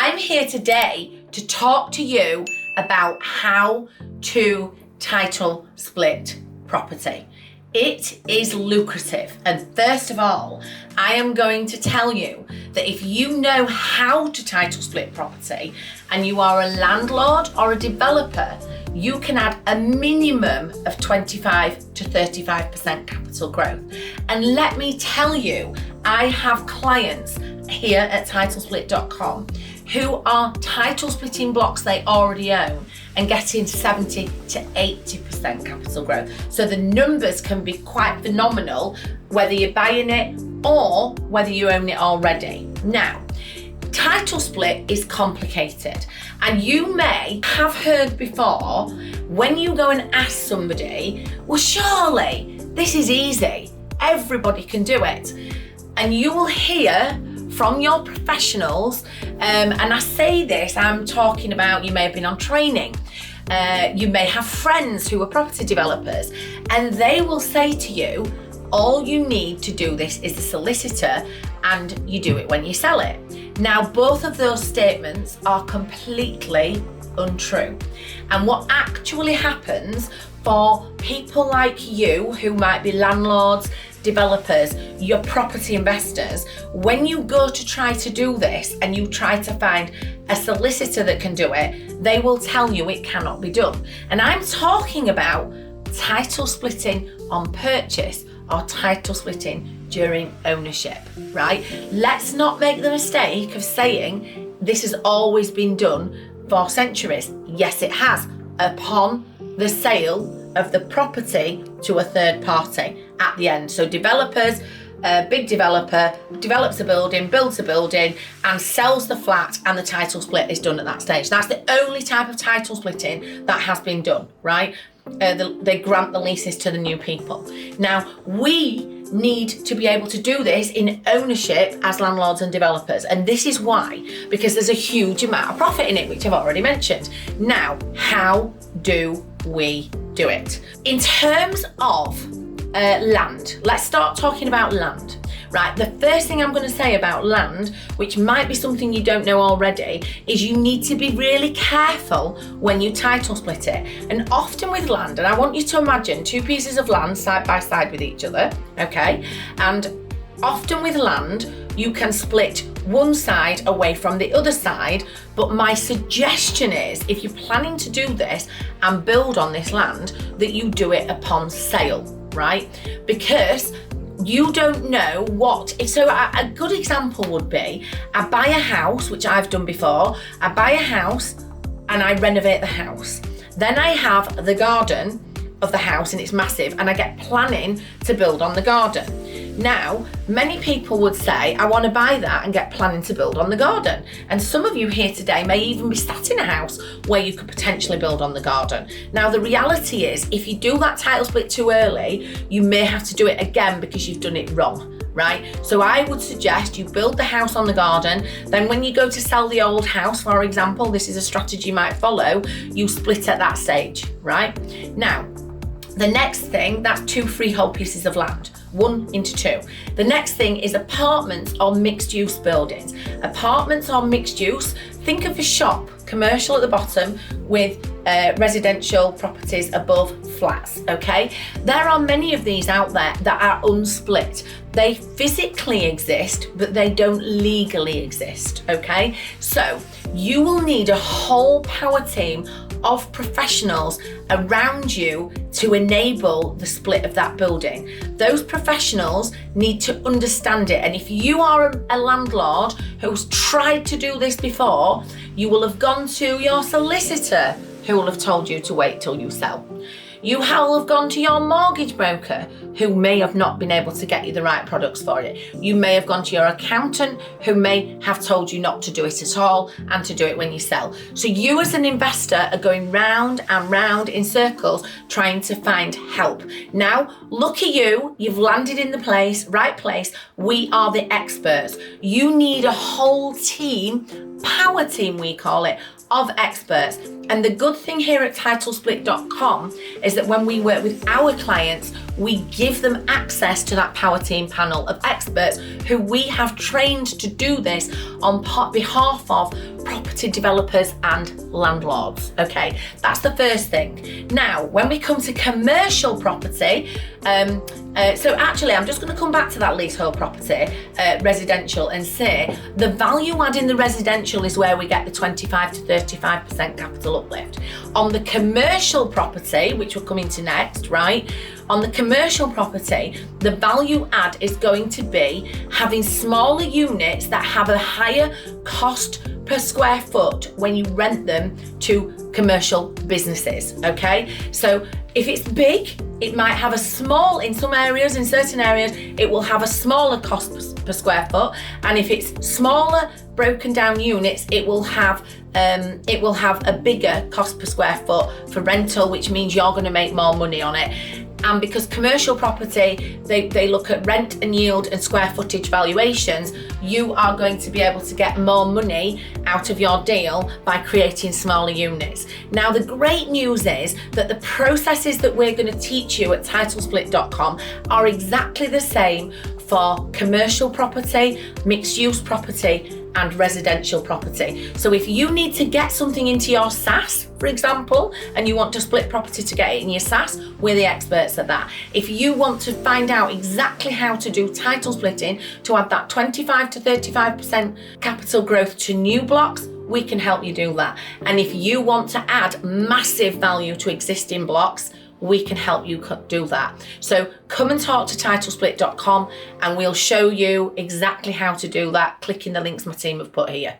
I'm here today to talk to you about how to title split property. It is lucrative, and first of all, I am going to tell you that if you know how to title split property and you are a landlord or a developer, you can add a minimum of 25 to 35% capital growth. And let me tell you, I have clients here at titlesplit.com who are title splitting blocks they already own and getting 70 to 80% capital growth. So the numbers can be quite phenomenal, whether you're buying it or whether you own it already. Now, title split is complicated, and you may have heard before when you go and ask somebody, well, surely this is easy, everybody can do it. And you will hear from your professionals, and I say this, I'm talking about you may have been on training, you may have friends who are property developers, and they will say to you, all you need to do this is a solicitor and you do it when you sell it. Now, both of those statements are completely untrue. And what actually happens for people like you who might be landlords, developers, your property investors, when you go to try to do this and you try to find a solicitor that can do it, they will tell you it cannot be done. And I'm talking about title splitting on purchase or title splitting during ownership, right? Let's not make the mistake of saying this has always been done for centuries. Yes, it has, upon the sale of the property to a third party at the end. So developers, a big developer develops a building, builds a building and sells the flat, and the title split is done at that stage. That's the only type of title splitting that has been done, right? They grant the leases to the new people. Now, we need to be able to do this in ownership as landlords and developers. And this is why, because there's a huge amount of profit in it, which I've already mentioned. Now, how do we do it? In terms of land, let's start talking about land. Right, the first thing I'm going to say about land, which might be something you don't know already, is you need to be really careful when you title split it. And often with land, and I want you to imagine two pieces of land side by side with each other, okay? And often with land, you can split one side away from the other side, but my suggestion is, if you're planning to do this and build on this land, that you do it upon sale, right? Because you don't know what, so a good example would be, I buy a house, which I've done before, I buy a house and I renovate the house. Then I have the garden of the house and it's massive, and I get planning to build on the garden. Now, many people would say, I want to buy that and get planning to build on the garden. And some of you here today may even be sat in a house where you could potentially build on the garden. Now, the reality is, if you do that title split too early, you may have to do it again because you've done it wrong, right? So I would suggest you build the house on the garden, then when you go to sell the old house, for example, this is a strategy you might follow, you split at that stage, right? Now, the next thing, that's two freehold pieces of land, 1 into 2. The next thing is apartments or mixed use buildings. Apartments or mixed use, think of a shop, commercial at the bottom with residential properties above flats, okay? There are many of these out there that are unsplit. They physically exist, but they don't legally exist, okay? So you will need a whole power team of professionals around you to enable the split of that building. Those professionals need to understand it. And if you are a landlord who's tried to do this before, you will have gone to your solicitor who will have told you to wait till you sell. You will have gone to your mortgage broker who may have not been able to get you the right products for it. You may have gone to your accountant who may have told you not to do it at all and to do it when you sell. So you as an investor are going round and round in circles trying to find help. Now, look at you, you've landed in the right place. We are the experts. You need a whole team, power team we call it, of experts. And the good thing here at titlesplit.com is that when we work with our clients, we give them access to that power team panel of experts who we have trained to do this on behalf of property developers and landlords. Okay, that's the first thing. Now, when we come to commercial property, so actually I'm just going to come back to that leasehold property, residential, and say the value add in the residential is where we get the 25 to 35% capital uplift. On the commercial property, which we'll come into next, right? On the commercial property, the value add is going to be having smaller units that have a higher cost per square foot when you rent them to commercial businesses, okay? So if it's big, it might have a small, in some areas, in certain areas, it will have a smaller cost per square foot. And if it's smaller, broken down units, it will have a bigger cost per square foot for rental, which means you're going to make more money on it. And because commercial property, they look at rent and yield and square footage valuations, you are going to be able to get more money out of your deal by creating smaller units. Now, the great news is that the processes that we're going to teach you at titlesplit.com are exactly the same for commercial property, mixed use property, and residential property. So if you need to get something into your SAS, for example, and you want to split property to get it in your SAS, we're the experts at that. If you want to find out exactly how to do title splitting to add that 25 to 35% capital growth to new blocks, we can help you do that. And if you want to add massive value to existing blocks, we can help you do that. So come and talk to titlesplit.com and we'll show you exactly how to do that, clicking the links my team have put here.